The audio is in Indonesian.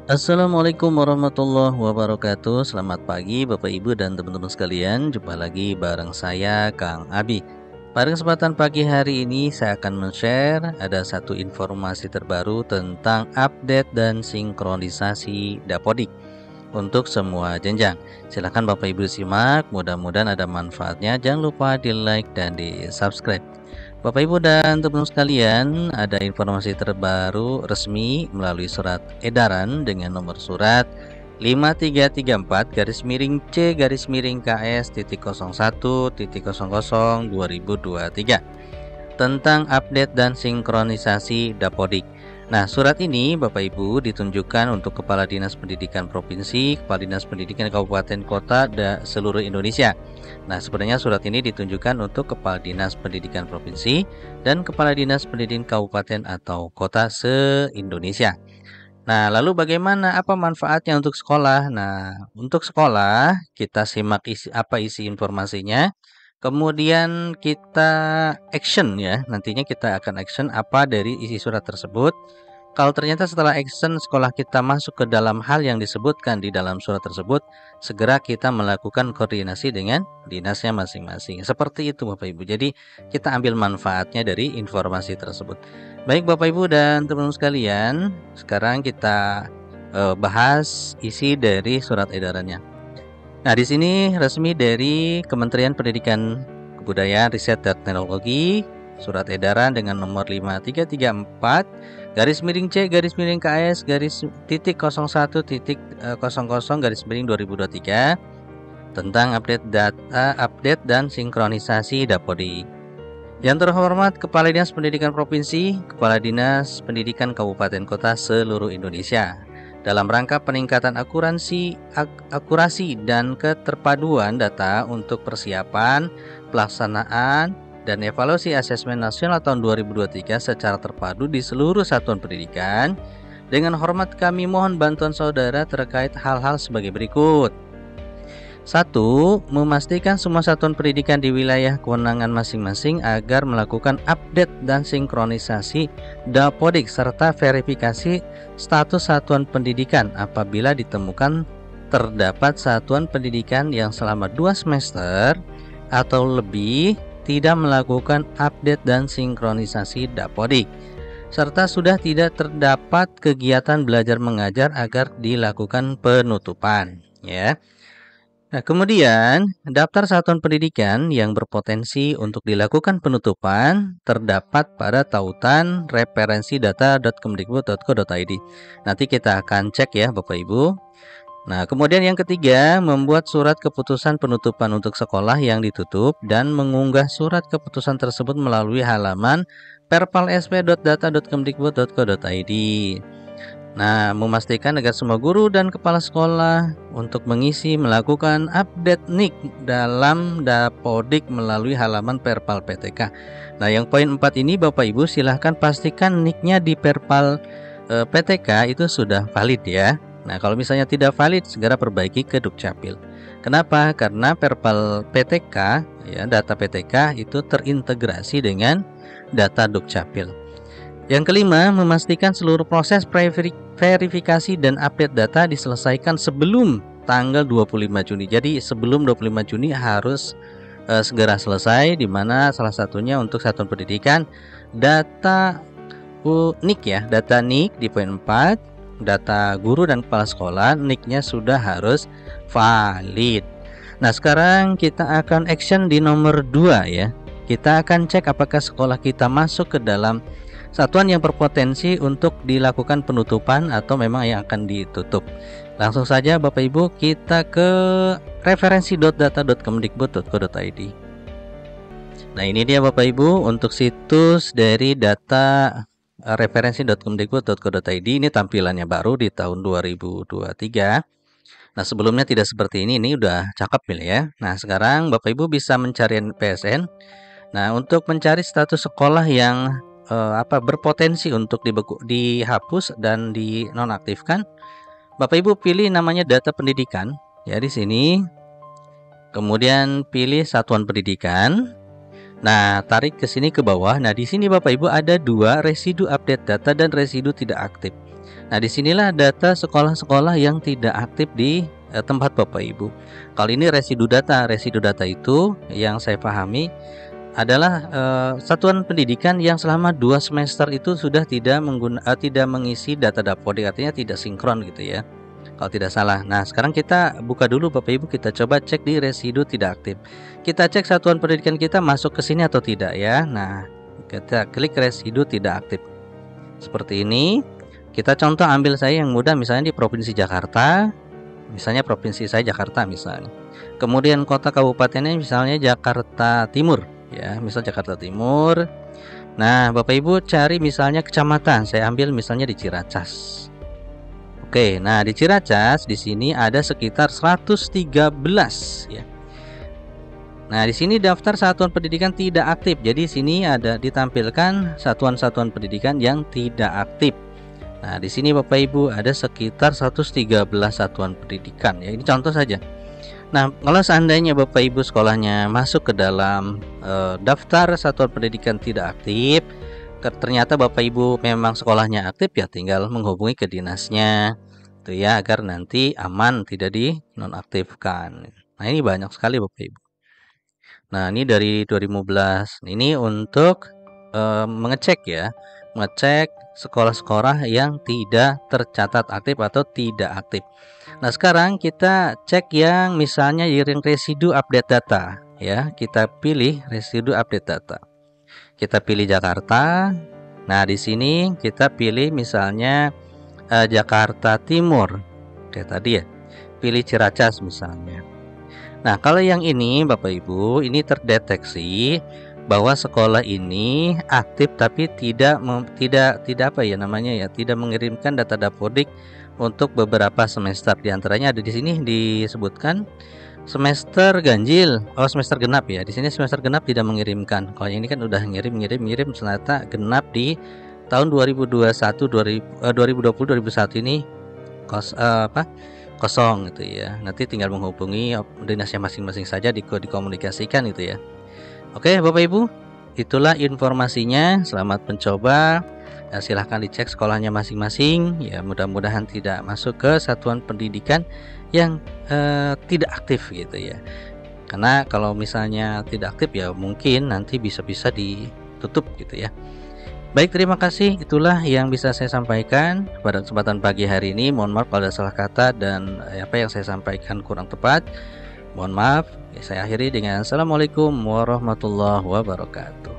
Assalamualaikum warahmatullahi wabarakatuh. Selamat pagi Bapak Ibu dan teman-teman sekalian. Jumpa lagi bareng saya Kang Abi. Pada kesempatan pagi hari ini saya akan men-share ada satu informasi terbaru tentang update dan sinkronisasi Dapodik untuk semua jenjang. Silahkan Bapak Ibu simak, mudah-mudahan ada manfaatnya. Jangan lupa di like dan di subscribe. Bapak Ibu dan teman-teman sekalian, ada informasi terbaru resmi melalui surat edaran dengan nomor surat 5334 garis miring C garis miring KS titik 01 titik 00 2023 tentang update dan sinkronisasi Dapodik. Nah, surat ini Bapak Ibu ditunjukkan untuk Kepala Dinas Pendidikan Provinsi, Kepala Dinas Pendidikan Kabupaten Kota seluruh Indonesia. Nah, sebenarnya surat ini ditunjukkan untuk Kepala Dinas Pendidikan Provinsi dan Kepala Dinas Pendidikan Kabupaten atau Kota se-Indonesia. Nah, lalu bagaimana apa manfaatnya untuk sekolah? Nah, untuk sekolah kita simak isi informasinya. Kemudian kita action ya. Nantinya kita akan action apa dari isi surat tersebut. Kalau ternyata setelah action sekolah kita masuk ke dalam hal yang disebutkan di dalam surat tersebut, segera kita melakukan koordinasi dengan dinasnya masing-masing. Seperti itu Bapak Ibu. Jadi kita ambil manfaatnya dari informasi tersebut. Baik Bapak Ibu dan teman-teman sekalian, sekarang kita bahas isi dari surat edarannya. Nah, di sini resmi dari Kementerian Pendidikan Kebudayaan, Riset dan Teknologi, surat edaran dengan nomor 5334 garis miring C garis miring KS garis titik 01 titik 00 garis miring 2023 tentang update dan sinkronisasi Dapodik. Yang terhormat Kepala Dinas Pendidikan Provinsi, Kepala Dinas Pendidikan Kabupaten Kota seluruh Indonesia. Dalam rangka peningkatan akurasi dan keterpaduan data untuk persiapan, pelaksanaan, dan evaluasi asesmen nasional tahun 2023 secara terpadu di seluruh satuan pendidikan, dengan hormat kami mohon bantuan saudara terkait hal-hal sebagai berikut. 1. Memastikan semua satuan pendidikan di wilayah kewenangan masing-masing agar melakukan update dan sinkronisasi Dapodik serta verifikasi status satuan pendidikan apabila ditemukan terdapat satuan pendidikan yang selama 2 semester atau lebih tidak melakukan update dan sinkronisasi Dapodik, serta sudah tidak terdapat kegiatan belajar mengajar agar dilakukan penutupan, ya. Nah, kemudian daftar satuan pendidikan yang berpotensi untuk dilakukan penutupan terdapat pada tautan referensi data.kemdikbud.go.id. Nanti kita akan cek ya Bapak Ibu. Nah, kemudian yang ketiga, membuat surat keputusan penutupan untuk sekolah yang ditutup dan mengunggah surat keputusan tersebut melalui halaman perpalsp.data.kemdikbud.go.id. Nah, memastikan agar semua guru dan kepala sekolah untuk melakukan update NIK dalam Dapodik melalui halaman Perpal PTK. Nah, yang poin 4 ini Bapak Ibu silahkan pastikan NIK-nya di Perpal PTK itu sudah valid ya. Nah, kalau misalnya tidak valid, segera perbaiki ke Dukcapil. Kenapa? Karena Perpal PTK, ya, data PTK itu terintegrasi dengan data Dukcapil. Yang kelima, memastikan seluruh proses verifikasi dan update data diselesaikan sebelum tanggal 25 Juni. Jadi sebelum 25 Juni harus segera selesai, di mana salah satunya untuk satuan pendidikan data NIK ya, data NIK di poin 4, data guru dan kepala sekolah NIK-nya sudah harus valid. Nah, sekarang kita akan action di nomor 2 ya. Kita akan cek apakah sekolah kita masuk ke dalam satuan yang berpotensi untuk dilakukan penutupan atau memang yang akan ditutup. Langsung saja Bapak Ibu kita ke referensi.data.kemdikbud.go.id. Nah, ini dia Bapak Ibu untuk situs dari data referensi.kemdikbud.go.id. Ini tampilannya baru di tahun 2023. Nah, sebelumnya tidak seperti ini udah cakep ya. Nah, sekarang Bapak Ibu bisa mencari PSN. Nah, untuk mencari status sekolah yang berpotensi untuk dihapus dan dinonaktifkan, Bapak Ibu pilih namanya data pendidikan ya di sini. Kemudian pilih satuan pendidikan. Nah, tarik ke sini ke bawah. Nah, di sini Bapak Ibu ada 2 residu update data dan residu tidak aktif. Nah, disinilah data sekolah-sekolah yang tidak aktif di tempat Bapak Ibu. Kalau ini residu data. Residu data itu yang saya pahami adalah satuan pendidikan yang selama 2 semester itu sudah tidak mengisi data Dapodik, artinya tidak sinkron gitu ya, kalau tidak salah. Nah, sekarang kita buka dulu Bapak Ibu, kita coba cek di residu tidak aktif. Kita cek satuan pendidikan kita masuk ke sini atau tidak ya. Nah, kita klik residu tidak aktif. Seperti ini. Kita contoh ambil saya yang mudah, misalnya di Provinsi Jakarta. Misalnya provinsi saya Jakarta misalnya. Kemudian kota kabupatennya misalnya Jakarta Timur ya, misal Jakarta Timur. Nah, Bapak Ibu cari misalnya kecamatan. Saya ambil misalnya di Ciracas. Oke, nah di Ciracas di sini ada sekitar 113 ya. Nah, di sini daftar satuan pendidikan tidak aktif. Jadi sini ada ditampilkan satuan-satuan pendidikan yang tidak aktif. Nah, di sini Bapak Ibu ada sekitar 113 satuan pendidikan ya. Ini contoh saja. Nah, kalau seandainya Bapak Ibu sekolahnya masuk ke dalam daftar satuan pendidikan tidak aktif, ternyata Bapak Ibu memang sekolahnya aktif, ya tinggal menghubungi ke dinasnya itu ya, agar nanti aman tidak dinonaktifkan. Nah, ini banyak sekali Bapak Ibu. Nah, ini dari 2015. Ini untuk mengecek ya, mengecek sekolah-sekolah yang tidak tercatat aktif atau tidak aktif. Nah, sekarang kita cek yang misalnya yang residu update data ya. Kita pilih residu update data. Kita pilih Jakarta. Nah, di sini kita pilih misalnya Jakarta Timur. Kayak tadi ya. Pilih Ciracas misalnya. Nah, kalau yang ini Bapak Ibu, ini terdeteksi bahwa sekolah ini aktif tapi tidak apa ya namanya ya, tidak mengirimkan data Dapodik untuk beberapa semester. Di antaranya ada di sini disebutkan semester ganjil, semester genap ya. Di sini semester genap tidak mengirimkan. Kalau yang ini kan udah ngirim ternyata genap di tahun 2020 2021 ini kosong gitu ya. Nanti tinggal menghubungi dinasnya masing-masing saja dikomunikasikan gitu ya. Oke Bapak Ibu, itulah informasinya. Selamat mencoba. Silahkan dicek sekolahnya masing-masing ya, mudah-mudahan tidak masuk ke satuan pendidikan yang tidak aktif gitu ya. Karena kalau misalnya tidak aktif ya mungkin nanti bisa-bisa ditutup gitu ya. Baik, terima kasih. Itulah yang bisa saya sampaikan pada kesempatan pagi hari ini. Mohon maaf kalau ada salah kata dan apa yang saya sampaikan kurang tepat. Mohon maaf. Saya akhiri dengan Assalamualaikum warahmatullahi wabarakatuh.